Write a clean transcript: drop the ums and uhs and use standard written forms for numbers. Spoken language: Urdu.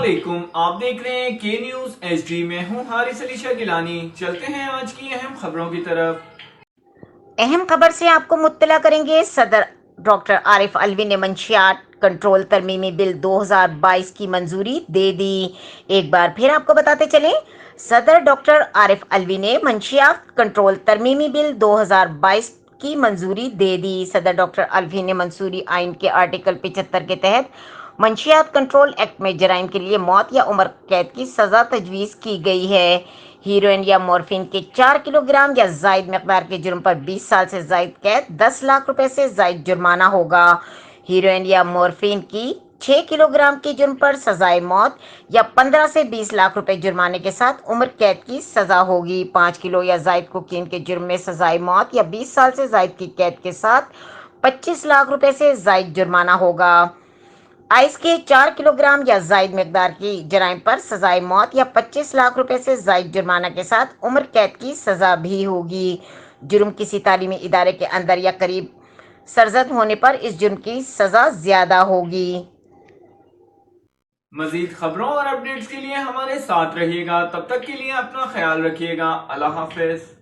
علیکم، آپ دیکھ رہے ہیں کے نیوز ایچ ڈی میں ہوں حارث علی شاہ گیلانی۔ چلتے ہیں آج کی اہم خبروں کی طرف۔ اہم خبر سے آپ کو مطلع کریں گے۔ صدر ڈاکٹر عارف علوی نے منشیات کنٹرول ترمیمی بل 2022 کی منظوری دے دی۔ ایک بار پھر آپ کو بتاتے چلیں، صدر ڈاکٹر عارف علوی نے منشیات کنٹرول ترمیمی بل 2022 کی منظوری دے دی۔ صدر ڈاکٹر علوی نے منصوری آئین کے آرٹیکل 75 کے تحت منشیات کنٹرول ایکٹ میں جرائم کے لیے موت یا عمر قید کی سزا تجویز کی گئی ہے۔ ہیروئن یا مورفین کے 4 کلو گرام یا زائد مقدار کے جرم پر 20 سال سے زائد قید، 10 لاکھ روپے سے زائد جرمانہ ہوگا۔ ہیروئن یا مورفین کی 6 کلو گرام کے جرم پر سزائے موت یا 15 سے 20 لاکھ روپے جرمانے کے ساتھ عمر قید کی سزا ہوگی۔ 5 کلو یا زائد کوکین کے جرم میں سزائے موت یا 20 سال سے زائد کی قید کے ساتھ 25 لاکھ روپے سے زائد جرمانہ ہوگا۔ آئس کے 4 کلو گرام یا زائد مقدار کی جرائم پر سزائے موت یا 25 لاکھ روپے سے زائد جرمانہ کے ساتھ عمر قید کی سزا بھی ہوگی۔ جرم کسی تعلیمی ادارے کے اندر یا قریب سرزد ہونے پر اس جرم کی سزا زیادہ ہوگی۔ مزید خبروں اور اپڈیٹس کے لیے ہمارے ساتھ رہیے گا، تب تک کے لیے اپنا خیال رکھیے گا۔ اللہ حافظ۔